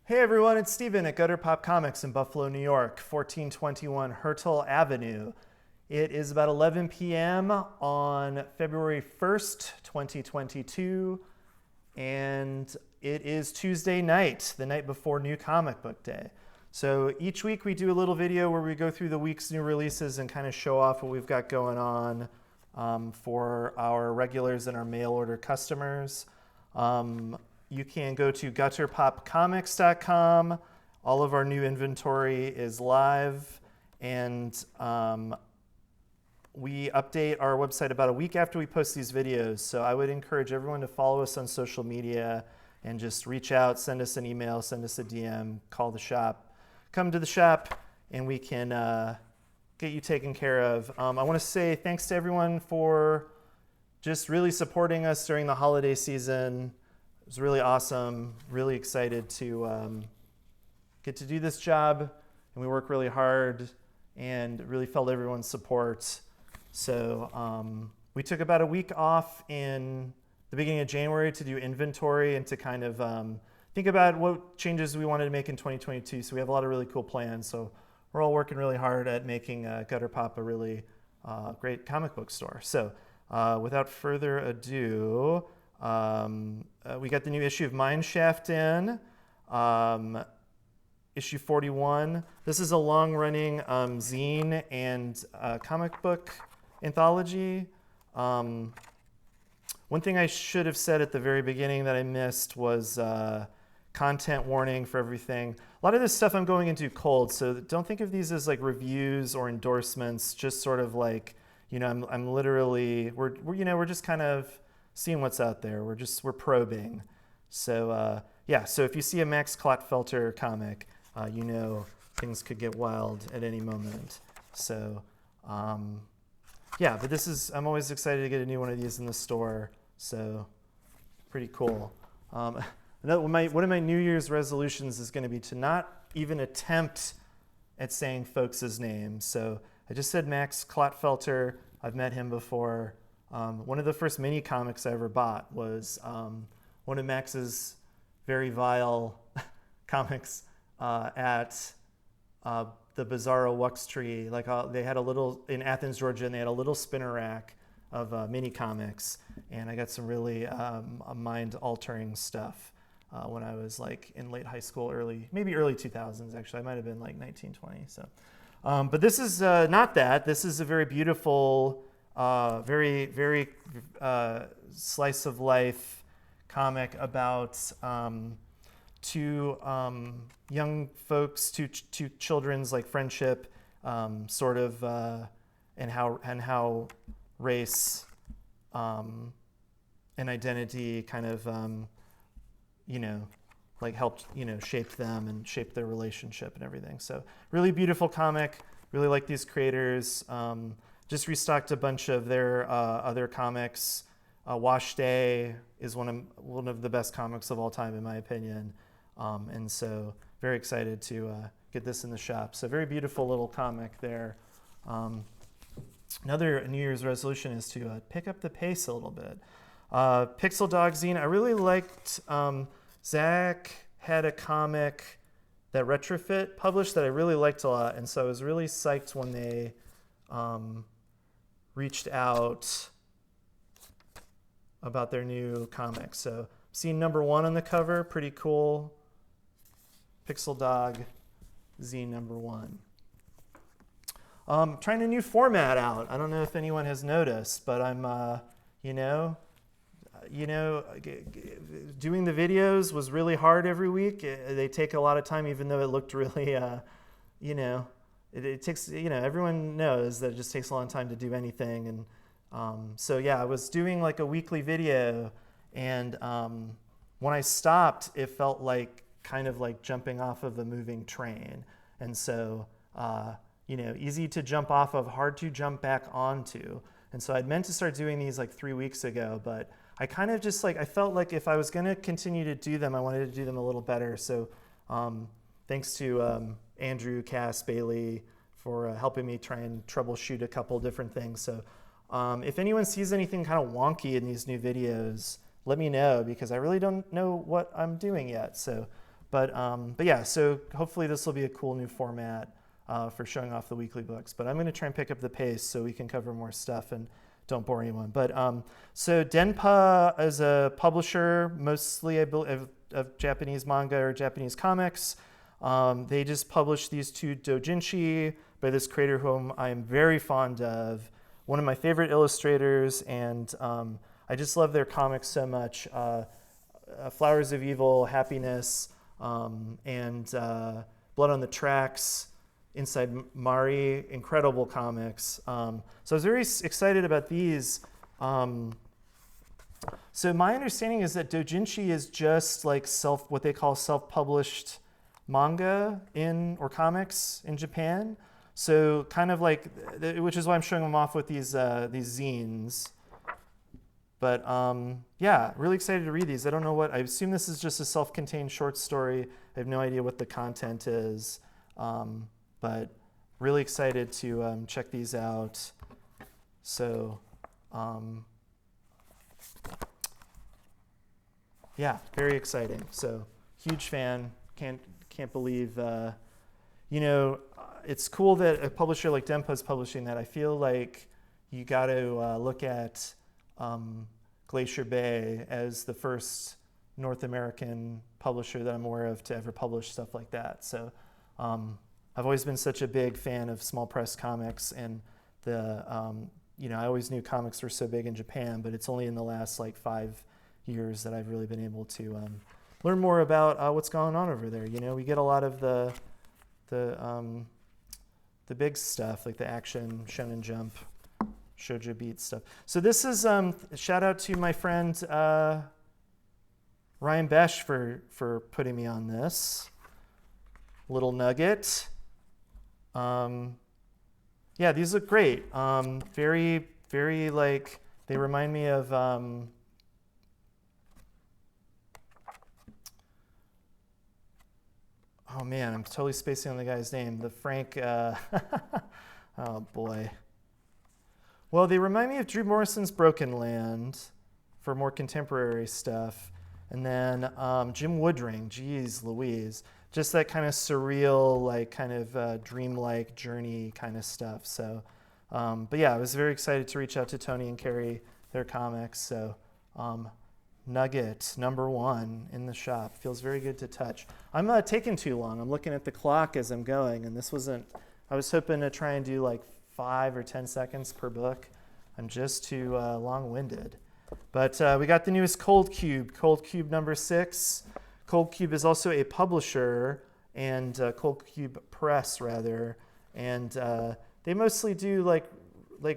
Hey everyone, it's Steven at Gutter Pop Comics in Buffalo, New York, 1421 Hertel Avenue. It is about 11 p.m. on February 1st, 2022, and it is Tuesday night, the night before New Comic Book Day. So each week we do a little video where we go through the week's new releases and kind of show off what we've got going on for our regulars and our mail order customers. You can go to gutterpopcomics.com. All of our new inventory is live, and we update our website about a week after we post these videos. So I would encourage everyone to follow us on social media and just reach out, send us an email, send us a DM, call the shop, come to the shop, and we can get you taken care of. I want to say thanks to everyone for just really supporting us during the holiday season. It was really awesome, really excited to get to do this job, and we work really hard and really felt everyone's support. So we took about a week off in the beginning of January to do inventory and to kind of think about what changes we wanted to make in 2022. So we have a lot of really cool plans. So we're all working really hard at making Gutter Pop a really great comic book store. So without further ado, we got the new issue of Mineshaft in, issue 41. This is a long-running zine and comic book anthology. One thing I should have said at the very beginning that I missed was content warning for everything. A lot of this stuff I'm going into cold, so don't think of these as like reviews or endorsements. Just sort of like, you know, I'm literally we're just kind of seeing what's out there. We're probing. So yeah, so if you see a Max Klottfelter comic, you know things could get wild at any moment. So yeah, but I'm always excited to get a new one of these in the store. So pretty cool. One of my New Year's resolutions is going to be to not even attempt at saying folks' names. So I just said Max Klottfelter. I've met him before. One of the first mini comics I ever bought was one of Max's very vile comics at the Bizarro Wuxtree. Like they had a little in Athens, Georgia, and they had a little spinner rack of mini comics, and I got some really mind-altering stuff when I was like in late high school, maybe early 2000s. Actually, I might have been like 19, 20. So, but this is not that. This is a very beautiful. Very slice of life comic about two young folks, two children's like friendship, sort of, and how race and identity kind of like helped shape them and shape their relationship and everything. So really beautiful comic. Really like these creators. Just restocked a bunch of their other comics. Wash Day is one of the best comics of all time, in my opinion. And so very excited to get this in the shop. So very beautiful little comic there. Another New Year's resolution is to pick up the pace a little bit. Pixel Dog Zine. I really liked, Zach had a comic that Retrofit published that I really liked a lot. And so I was really psyched when they reached out about their new comic. So scene number 1 on the cover, pretty cool. Pixel Dog zine number 1. Trying a new format out. I don't know if anyone has noticed, but I'm, doing the videos was really hard every week. They take a lot of time, even though it looked really, it takes, everyone knows that it just takes a long time to do anything. And so yeah, I was doing like a weekly video, and when I stopped, it felt like kind of like jumping off of a moving train. And so, easy to jump off of, hard to jump back onto. And so I'd meant to start doing these like 3 weeks ago, but I kind of just I felt like if I was going to continue to do them, I wanted to do them a little better. So thanks to Andrew, Cass, Bailey for helping me try and troubleshoot a couple different things. So if anyone sees anything kind of wonky in these new videos, let me know, because I really don't know what I'm doing yet. So But yeah, so hopefully this will be a cool new format for showing off the weekly books. But I'm going to try and pick up the pace so we can cover more stuff and don't bore anyone. But so Denpa is a publisher, mostly of Japanese manga or Japanese comics. They just published these two doujinshi by this creator whom I am very fond of, one of my favorite illustrators, and I just love their comics so much. Flowers of Evil, Happiness, and Blood on the Tracks, Inside Mari, incredible comics. So I was very excited about these. So my understanding is that doujinshi is just like what they call self-published manga or comics in Japan. So kind of like, which is why I'm showing them off with these zines. But yeah, really excited to read these. I don't know I assume this is just a self-contained short story. I have no idea what the content is, but really excited to check these out. So yeah, very exciting. So huge fan. Can't believe, it's cool that a publisher like Denpa is publishing that. I feel like you got to look at Glacier Bay as the first North American publisher that I'm aware of to ever publish stuff like that. So I've always been such a big fan of small press comics, and I always knew comics were so big in Japan, but it's only in the last like 5 years that I've really been able to learn more about what's going on over there. We get a lot of the big stuff, like the action, Shonen Jump, Shoujo Beat stuff. So this is shout out to my friend Ryan Besh for putting me on this little nugget. Yeah, these look great. Very, very like, they remind me of oh man, I'm totally spacing on the guy's name. The Frank, oh boy. Well, they remind me of Drew Morrison's Broken Land for more contemporary stuff. And then Jim Woodring, geez Louise. Just that kind of surreal, like kind of dreamlike journey kind of stuff. So, but yeah, I was very excited to reach out to Tony and carry their comics. So Nugget #1 in the shop. Feels very good to touch. I'm taking too long. I'm looking at the clock as I'm going, and this wasn't, I was hoping to try and do like 5 or 10 seconds per book. I'm just too long-winded. But we got the newest Cold Cube #6. Cold Cube is also a publisher, and Cold Cube Press rather, and they mostly do like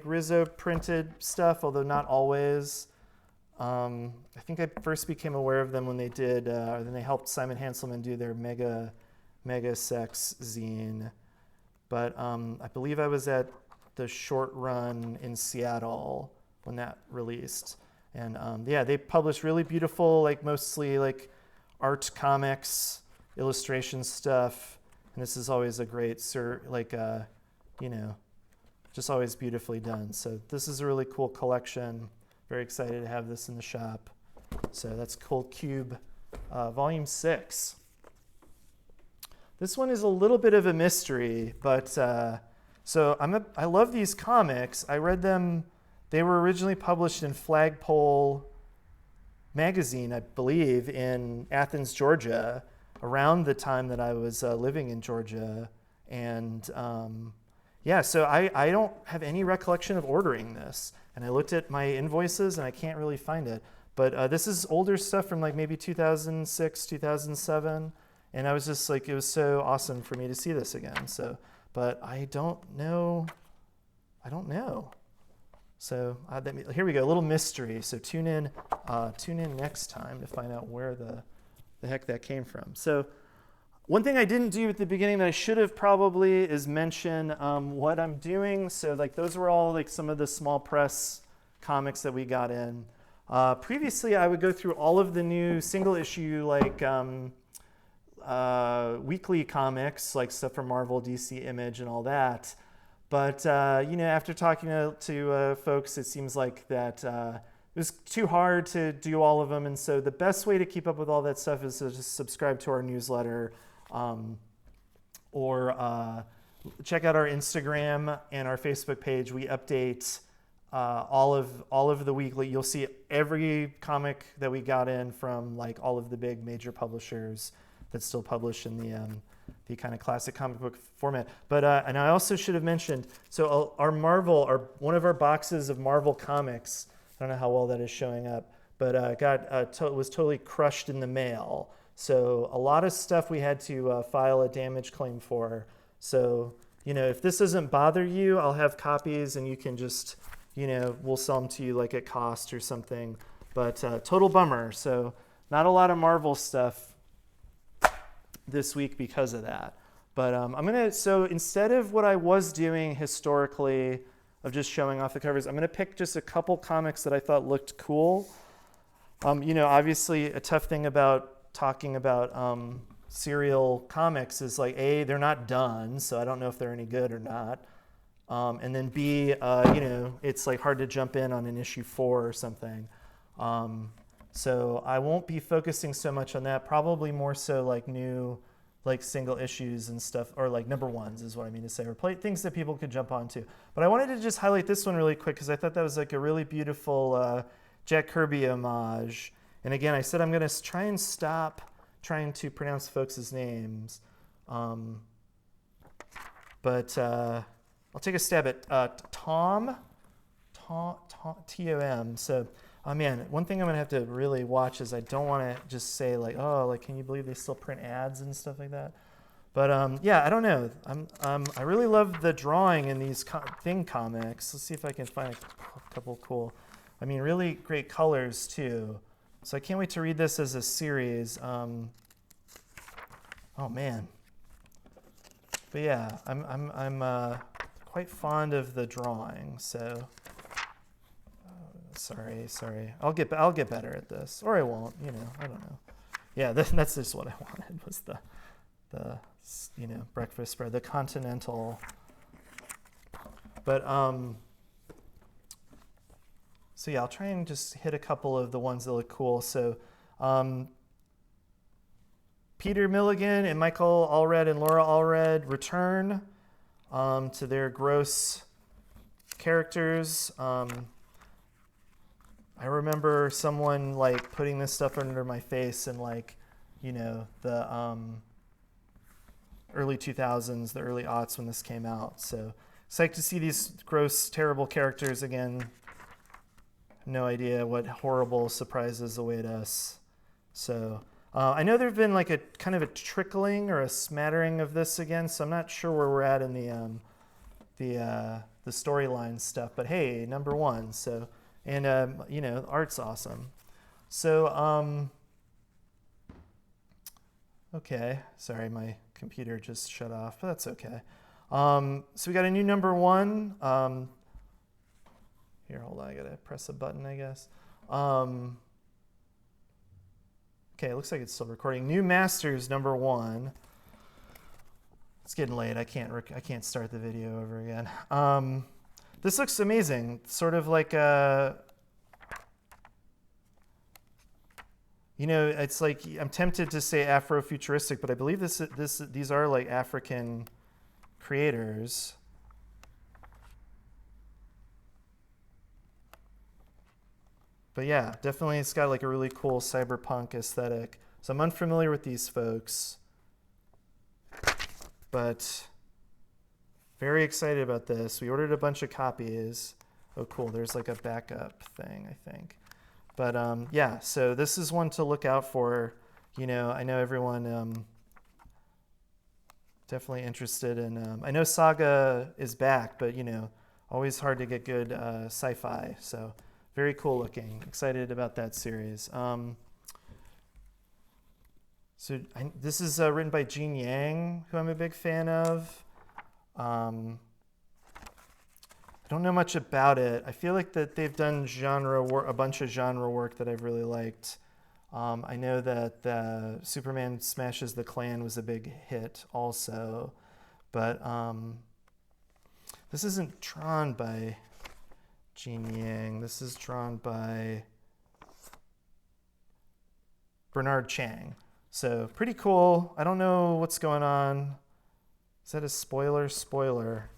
Rizzo printed stuff, although not always. I think I first became aware of them when they did, then they helped Simon Hanselman do their Mega Sex zine. But I believe I was at the short run in Seattle when that released. And yeah, they publish really beautiful, like mostly like art comics, illustration stuff. And this is always a great, just always beautifully done. So this is a really cool collection. Very excited to have this in the shop. So that's Cold Cube, Volume 6. This one is a little bit of a mystery, but so I love these comics. I read them. They were originally published in Flagpole magazine, I believe, in Athens, Georgia, around the time that I was living in Georgia. And yeah, so I don't have any recollection of ordering this. And I looked at my invoices and I can't really find it. But this is older stuff from like maybe 2006, 2007. And I was just like, it was so awesome for me to see this again. So, but I don't know. So here we go, a little mystery. So tune in next time to find out where the heck that came from. So one thing I didn't do at the beginning that I should have probably is mention what I'm doing. So like those were all like some of the small press comics that we got in. Previously, I would go through all of the new single issue like weekly comics, like stuff from Marvel, DC, Image, and all that. But after talking to folks, it seems like that was too hard to do all of them. And so the best way to keep up with all that stuff is to just subscribe to our newsletter, or check out our Instagram and our Facebook page. We update all of the weekly. You'll see every comic that we got in from like all of the big major publishers that still publish in the kind of classic comic book format. But and I also should have mentioned, so our Marvel, one of our boxes of Marvel comics, I don't know how well that is showing up, but was totally crushed in the mail. So a lot of stuff we had to file a damage claim for. So, if this doesn't bother you, I'll have copies and you can just, we'll sell them to you like at cost or something. But total bummer. So not a lot of Marvel stuff this week because of that. But so instead of what I was doing historically of just showing off the covers, I'm going to pick just a couple comics that I thought looked cool. Obviously a tough thing about talking about serial comics is like, A, they're not done, so I don't know if they're any good or not. And then B, it's like hard to jump in on an issue 4 or something. So I won't be focusing so much on that, probably more so like new, like single issues and stuff, or like number ones is what I mean to say, or things that people could jump onto. But I wanted to just highlight this one really quick because I thought that was like a really beautiful Jack Kirby homage. And again, I said I'm going to try and stop trying to pronounce folks' names. But I'll take a stab at Tom, T-O-M. So, oh man, one thing I'm going to have to really watch is I don't want to just say like, oh, like, can you believe they still print ads and stuff like that? But yeah, I don't know. I really love the drawing in these Thing comics. Let's see if I can find a couple cool, really great colors too. So I can't wait to read this as a series. Oh man. But yeah, I'm quite fond of the drawing. So sorry. I'll get better at this, or I won't. I don't know. Yeah, that's just what I wanted was the breakfast spread, the continental. But so yeah, I'll try and just hit a couple of the ones that look cool. So Peter Milligan and Michael Allred and Laura Allred return to their gross characters. I remember someone like putting this stuff under my face in like, the early 2000s, the early aughts when this came out. So psyched to see these gross, terrible characters again. No idea what horrible surprises await us. So I know there've been like a kind of a trickling or a smattering of this again. So I'm not sure where we're at in the storyline stuff. But hey, number one. So and art's awesome. So okay, sorry, my computer just shut off, but that's okay. So we got a new number one. Here, hold on, I gotta press a button, I guess. Okay, it looks like it's still recording. New Masters number one. It's getting late. I can't start the video over again. This looks amazing. Sort of like it's like I'm tempted to say Afrofuturistic, but I believe these are like African creators. But yeah, definitely it's got like a really cool cyberpunk aesthetic. So I'm unfamiliar with these folks, but very excited about this. We ordered a bunch of copies. Oh, cool. There's like a backup thing, I think. But yeah, so this is one to look out for. I know everyone definitely interested in. I know Saga is back, but always hard to get good sci-fi. So very cool looking. Excited about that series. This is written by Gene Yang, who I'm a big fan of. I don't know much about it. I feel like that they've done a bunch of genre work that I've really liked. I know that Superman Smashes the Klan was a big hit also, but this isn't drawn by Gene Yang. This is drawn by Bernard Chang. So pretty cool. I don't know what's going on. Is that a spoiler? Spoiler.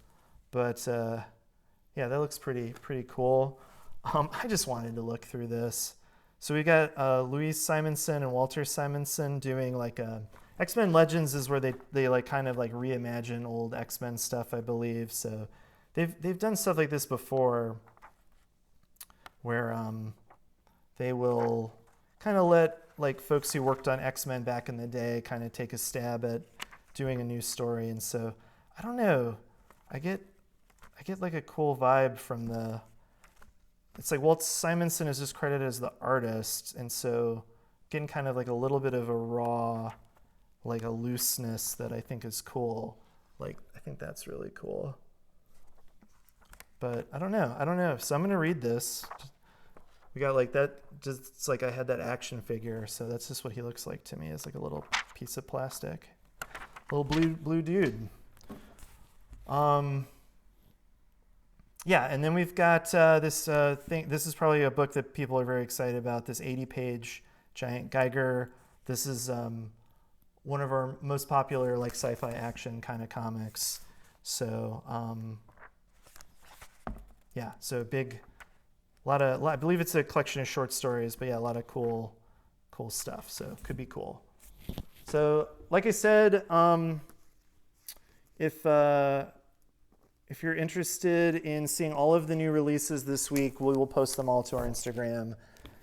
But yeah, that looks pretty cool. I just wanted to look through this. So we got Louise Simonson and Walter Simonson doing like X-Men Legends is where they like kind of like reimagine old X-Men stuff, I believe. So they've done stuff like this before, where they will kind of let like folks who worked on X-Men back in the day kind of take a stab at doing a new story. And so I don't know, I get like a cool vibe from it's like Walt Simonson is just credited as the artist, and so getting kind of like a little bit of a raw, like a looseness that I think is cool. Like I think that's really cool. But I don't know. So I'm gonna read this. We got like that, just it's like I had that action figure, so that's just what he looks like to me. It's like a little piece of plastic. Little blue dude. Yeah, and then we've got this thing. This is probably a book that people are very excited about, this 80-page Giant Geiger. This is one of our most popular like sci-fi action kind of comics. So yeah, so big, I believe it's a collection of short stories, but yeah, a lot of cool stuff. So could be cool. So like I said, if you're interested in seeing all of the new releases this week, we will post them all to our Instagram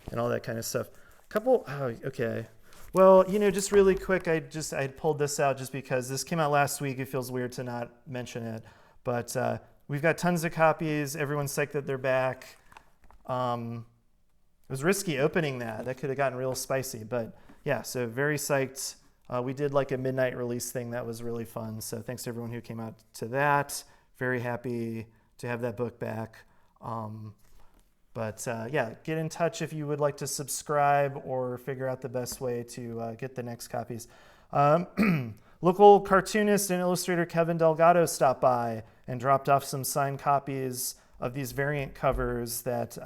and all that kind of stuff. Okay. Well, just really quick, I pulled this out just because this came out last week. It feels weird to not mention it, but we've got tons of copies. Everyone's psyched that they're back. It was risky opening that. That could have gotten real spicy, but yeah, so very psyched. We did like a midnight release thing that was really fun. So thanks to everyone who came out to that. Very happy to have that book back. Yeah, get in touch if you would like to subscribe or figure out the best way to get the next copies. Local cartoonist and illustrator Kevin Delgado stopped by and dropped off some signed copies of these variant covers that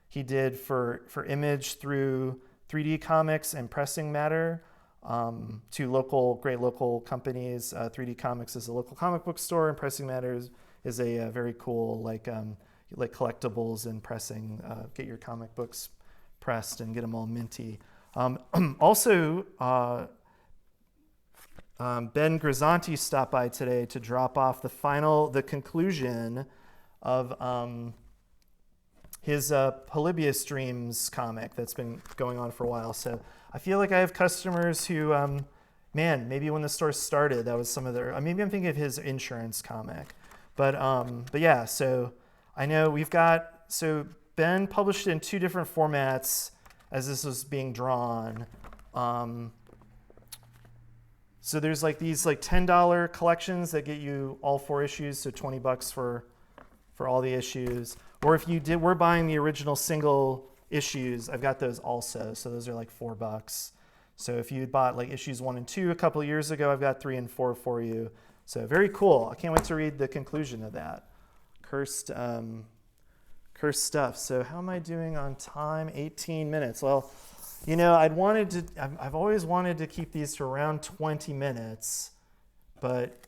he did for Image through 3D Comics and Pressing Matter. To great local companies. 3D Comics is a local comic book store, and Pressing Matter is a very cool like collectibles and pressing. Get your comic books pressed and get them all minty. Also, Ben Grisanti stopped by today to drop off the conclusion of his Polybius Dreams comic that's been going on for a while. So I feel like I have customers who, maybe when the store started, that was some of their, maybe I'm thinking of his insurance comic. But yeah, so I know so Ben published it in 2 different formats as this was being drawn. So there's like these like $10 collections that get you all 4 issues, so $20 for all the issues. Or if you were buying the original single issues, I've got those also. So those are like $4. So if you bought like issues 1 and 2 a couple of years ago, I've got 3 and 4 for you. So very cool. I can't wait to read the conclusion of that. Cursed stuff. So how am I doing on time? 18 minutes. Well, I've always wanted to keep these to around 20 minutes, but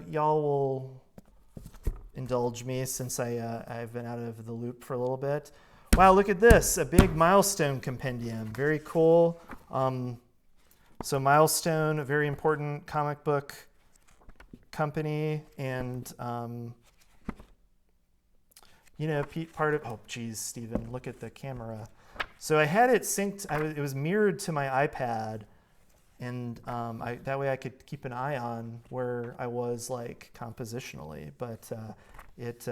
y'all will indulge me since I've been out of the loop for a little bit. Wow, look at this, a big Milestone compendium. Very cool. So Milestone, a very important comic book company, and part of, oh geez, Stephen, look at the camera. So I had it synced, it was mirrored to my iPad, and that way I could keep an eye on where I was like compositionally, but it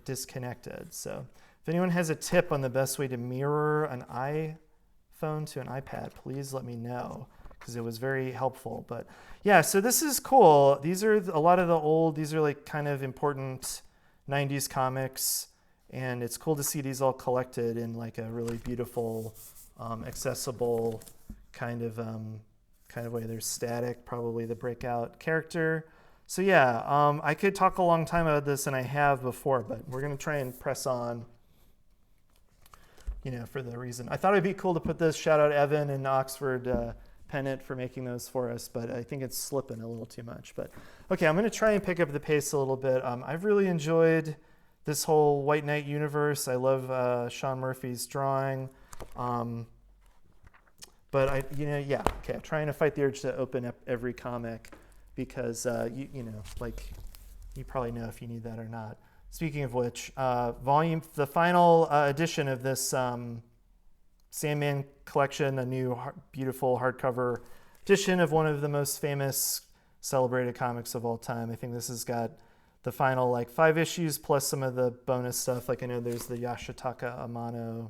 disconnected. So if anyone has a tip on the best way to mirror an iPhone to an iPad, please let me know, because it was very helpful. But yeah, so this is cool. These are a lot of these are like kind of important 90s comics, and it's cool to see these all collected in like a really beautiful, accessible kind of way. There's Static, probably the breakout character. So yeah, I could talk a long time about this, and I have before, but we're gonna try and press on. For the reason I thought it'd be cool to put this. Shout out Evan and Oxford Pennant for making those for us, but I think it's slipping a little too much. But okay, I'm gonna try and pick up the pace a little bit. I've really enjoyed this whole White Knight universe. I love Sean Murphy's drawing. But I'm trying to fight the urge to open up every comic because you probably know if you need that or not. Speaking of which, the final edition of this Sandman Collection, a new beautiful hardcover edition of one of the most famous celebrated comics of all time. I think this has got the final 5 issues plus some of the bonus stuff. I know there's the Yoshitaka Amano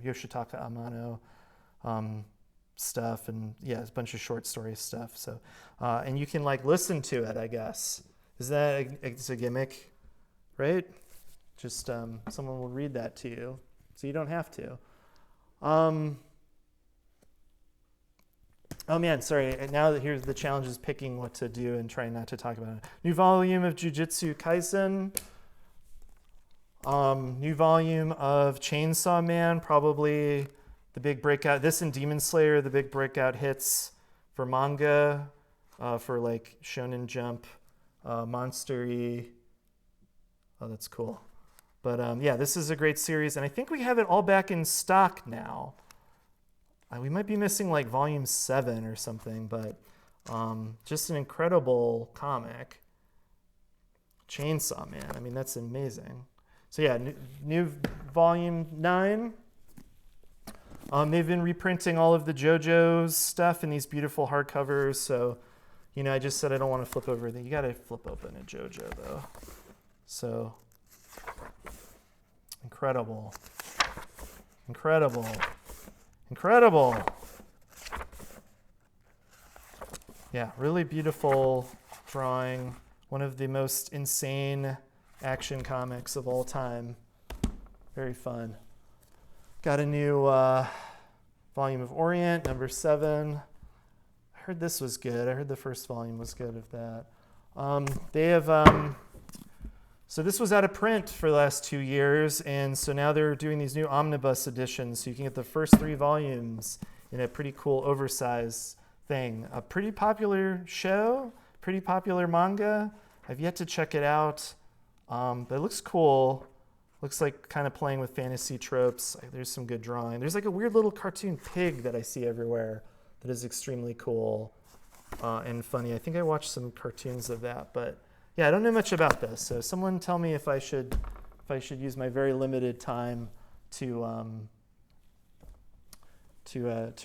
stuff, and it's a bunch of short story stuff. So, and you can listen to it, I guess. Is that it's a gimmick, right? Just someone will read that to you, so you don't have to. Oh man, sorry. Now that here's the challenge is picking what to do and trying not to talk about it. New volume of Jujutsu Kaisen. New volume of Chainsaw Man, probably the big breakout. This and Demon Slayer, the big breakout hits for manga, for Shonen Jump, Monster-y. Oh, that's cool. But this is a great series, and I think we have it all back in stock now. We might be missing volume 7 or something, but just an incredible comic. Chainsaw Man, that's amazing. So new volume 9. They've been reprinting all of the JoJo's stuff in these beautiful hardcovers. So, I just said I don't want to flip over. You got to flip open a JoJo though. So incredible. Yeah, really beautiful drawing. One of the most insane action comics of all time. Very fun. Got a new volume of Orient, number 7. I heard this was good. I heard the first volume was good of that. They have, so this was out of print for the last 2 years, and so now they're doing these new omnibus editions, so you can get the first 3 volumes in a pretty cool oversized thing. A pretty popular show, pretty popular manga. I've yet to check it out, but it looks cool. Looks like kind of playing with fantasy tropes. There's some good drawing. There's a weird little cartoon pig that I see everywhere that is extremely cool and funny. I think I watched some cartoons of that, but I don't know much about this. So someone tell me if I should use my very limited time to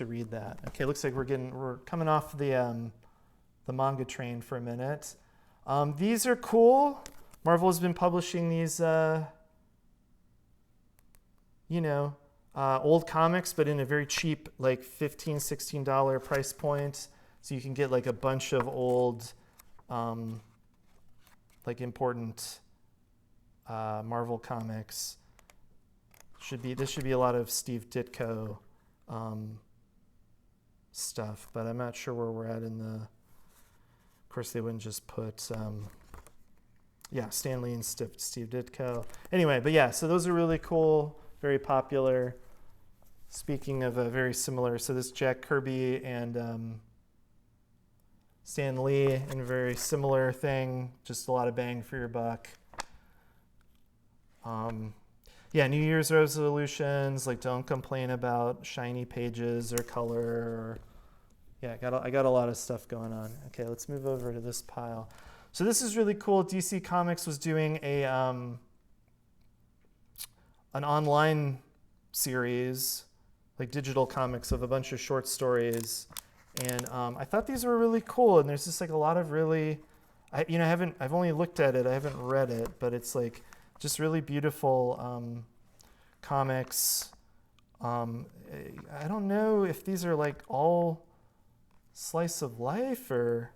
read that. Okay, looks like we're coming off the manga train for a minute. These are cool. Marvel has been publishing these old comics, but in a very cheap, $15, $16 price point. So you can get a bunch of old, important Marvel comics. This should be a lot of Steve Ditko stuff, but I'm not sure where we're at in the. Of course, they wouldn't just put. Stan Lee and Steve Ditko. Anyway, but so those are really cool. Very popular. Speaking of a very similar, so this Jack Kirby and Stan Lee, and a very similar thing, just a lot of bang for your buck. New Year's resolutions, don't complain about shiny pages or color. Or, I got a lot of stuff going on. Okay, let's move over to this pile. So this is really cool. DC Comics was doing an online series, digital comics of a bunch of short stories, and I thought these were really cool. And there's just a lot of really, I've only looked at it, I haven't read it, but it's just really beautiful comics. I don't know if these are all slice of life or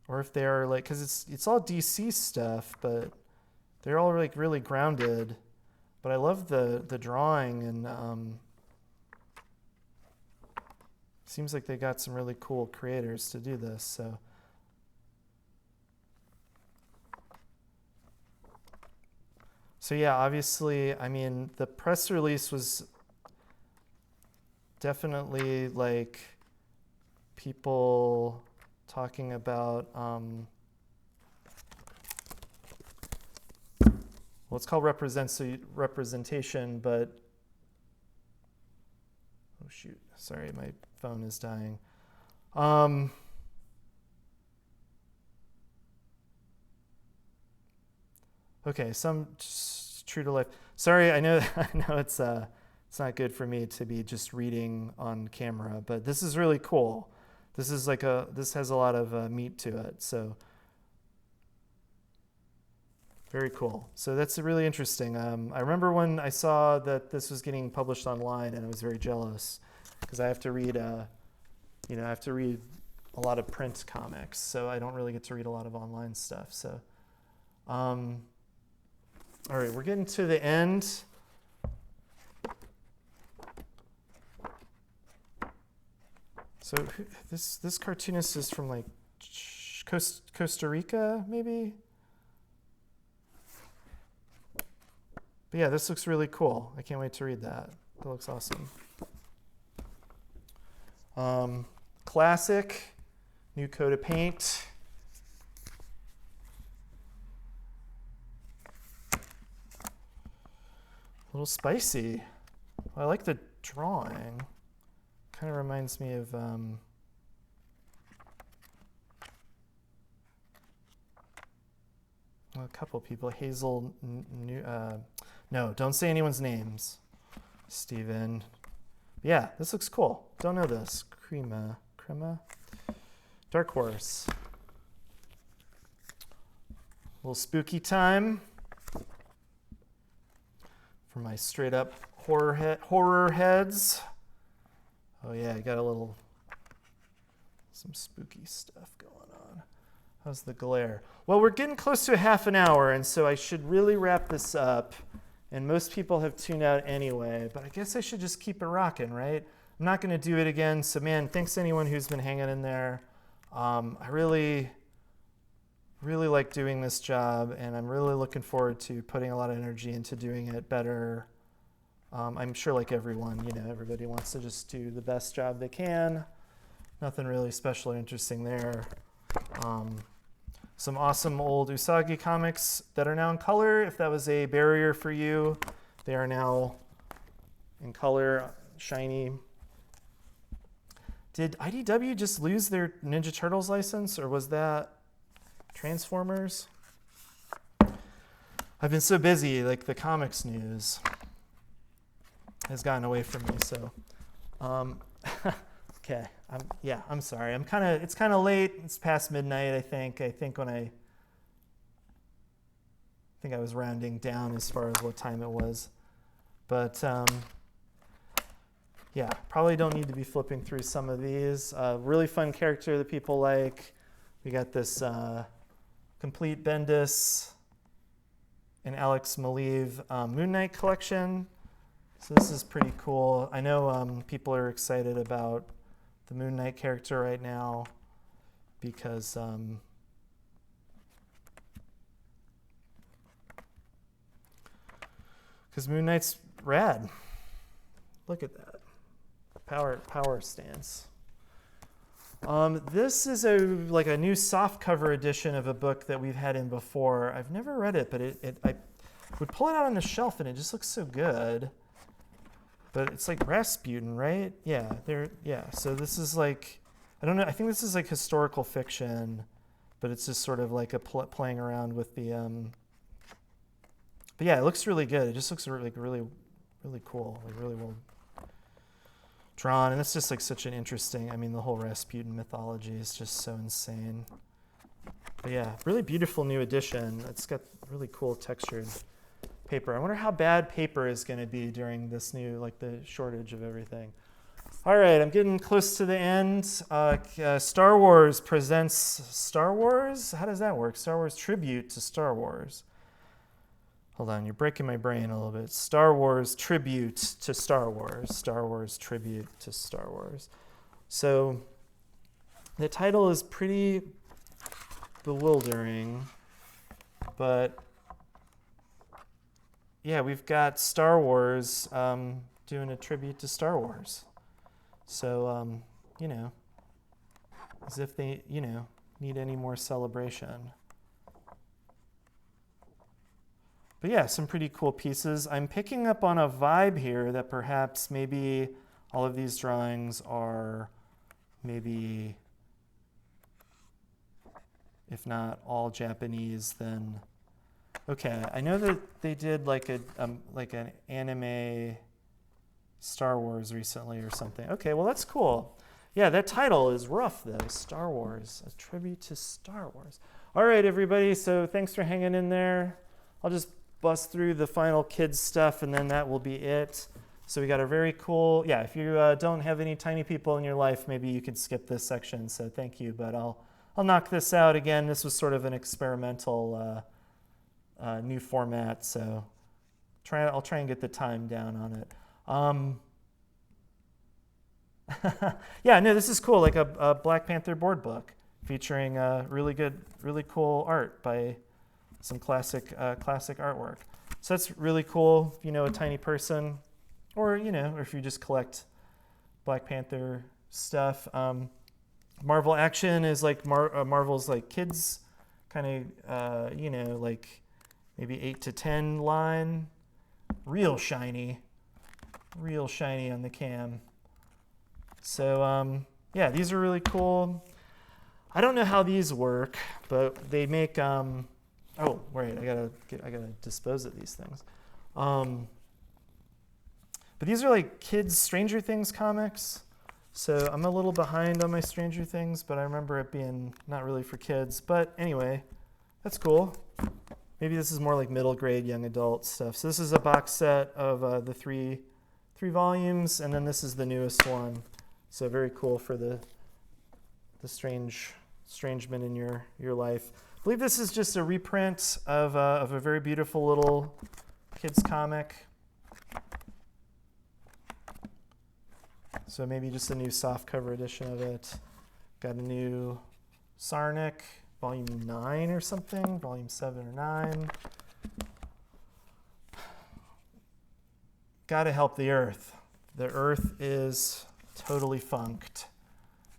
if they are because it's all DC stuff, but they're all really grounded. But I love the drawing, and seems like they got some really cool creators to do this. So So yeah, obviously, I mean, the press release was definitely like people talking about, well, it's called representation, but, oh shoot, sorry, my phone is dying. Okay, some true to life. Sorry, I know it's not good for me to be just reading on camera, but this is really cool. This is like this has a lot of meat to it, so very cool. So that's really interesting. I remember when I saw that this was getting published online, and I was very jealous because I have to read, I have to read a lot of print comics, so I don't really get to read a lot of online stuff. So. All right, we're getting to the end. So this cartoonist is from like Costa Rica, maybe? But yeah, this looks really cool. I can't wait to read that. That looks awesome. Classic, new coat of paint. A little spicy. I like the drawing. Kind of reminds me of a couple people. Hazel. No, don't say anyone's names. Steven. Yeah, this looks cool. Don't know this. Crema. Dark Horse. A little spooky time. For my straight up horror heads. Oh yeah, I got some spooky stuff going on. How's the glare? Well, we're getting close to a half an hour, and so I should really wrap this up. And most people have tuned out anyway, but I guess I should just keep it rocking, right? I'm not going to do it again. So man, thanks to anyone who's been hanging in there. I really like doing this job, and I'm really looking forward to putting a lot of energy into doing it better. I'm sure like everyone, everybody wants to just do the best job they can. Nothing really special or interesting there. Some awesome old Usagi comics that are now in color. If that was a barrier for you, they are now in color, shiny. Did IDW just lose their Ninja Turtles license, or was that Transformers? I've been so busy, like the comics news has gotten away from me. So, okay, I'm sorry. It's kind of late. It's past midnight. I think I was rounding down as far as what time it was, but yeah, probably don't need to be flipping through some of these. Really fun character that people like. We got this complete Bendis and Alex Maleev Moon Knight collection. So this is pretty cool. I know people are excited about the Moon Knight character right now because Moon Knight's rad. Look at that. Power stance. This is a new soft cover edition of a book that we've had in before. I've never read it, but I would pull it out on the shelf and it just looks so good. But it's like Rasputin, right? Yeah, so this is like, I don't know, I think this is like historical fiction, but it's just sort of like a playing around with the, but yeah, it looks really good. It just looks really cool, like really well drawn. And it's just like such an interesting, the whole Rasputin mythology is just so insane. But yeah, really beautiful new edition. It's got really cool textured paper. I wonder how bad paper is going to be during this new, the shortage of everything. All right, I'm getting close to the end. Star Wars presents Star Wars? How does that work? Star Wars tribute to Star Wars. Hold on, you're breaking my brain a little bit. Star Wars tribute to Star Wars. Star Wars tribute to Star Wars. So the title is pretty bewildering, but yeah, we've got Star Wars doing a tribute to Star Wars. So, you know, as if they, you know, need any more celebration. But yeah, some pretty cool pieces. I'm picking up on a vibe here that perhaps maybe all of these drawings are maybe, if not all Japanese, then okay. I know that they did like an anime Star Wars recently or something. Okay, well that's cool. Yeah, that title is rough though. Star Wars, a tribute to Star Wars. All right, everybody. So thanks for hanging in there. I'll just bust through the final kids stuff, and then that will be it. So we got a very cool. Yeah, if you don't have any tiny people in your life, maybe you could skip this section. So thank you, but I'll knock this out again. This was sort of an experimental new format, so I'll try and get the time down on it. Yeah, no, this is cool, like a Black Panther board book featuring really cool art by some classic artwork. So that's really cool if you know a tiny person, or you know, or if you just collect Black Panther stuff. Marvel Action is like Marvel's like kids kind of you know, like maybe 8 to 10 line, real shiny on the cam. So yeah, these are really cool. I don't know how these work, but they make oh wait, I gotta dispose of these things. But these are like kids Stranger Things comics. So I'm a little behind on my Stranger Things, but I remember it being not really for kids. But anyway, that's cool. Maybe this is more like middle grade, young adult stuff. So this is a box set of the three volumes, and then this is the newest one. So very cool for the strangemen in your life. I believe this is just a reprint of a very beautiful little kids comic. So maybe just a new softcover edition of it. Got a new Sarnik, volume 9 or something, volume 7 or 9. Gotta help the earth. The earth is totally funked.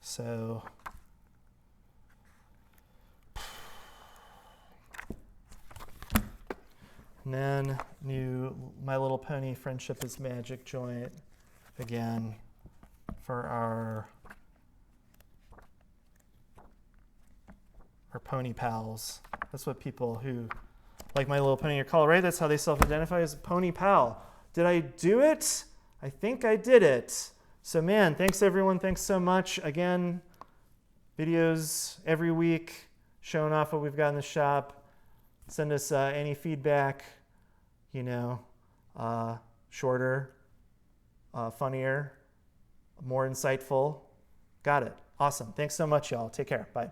So and then new My Little Pony Friendship is Magic joint again for our pony pals. That's what people who like My Little Pony are called, right? That's how they self-identify, as pony pal. Did I do it? I think I did it. So man, thanks everyone. Thanks so much. Again, videos every week showing off what we've got in the shop. Send us any feedback, you know, shorter, funnier, more insightful. Got it. Awesome. Thanks so much, y'all. Take care. Bye.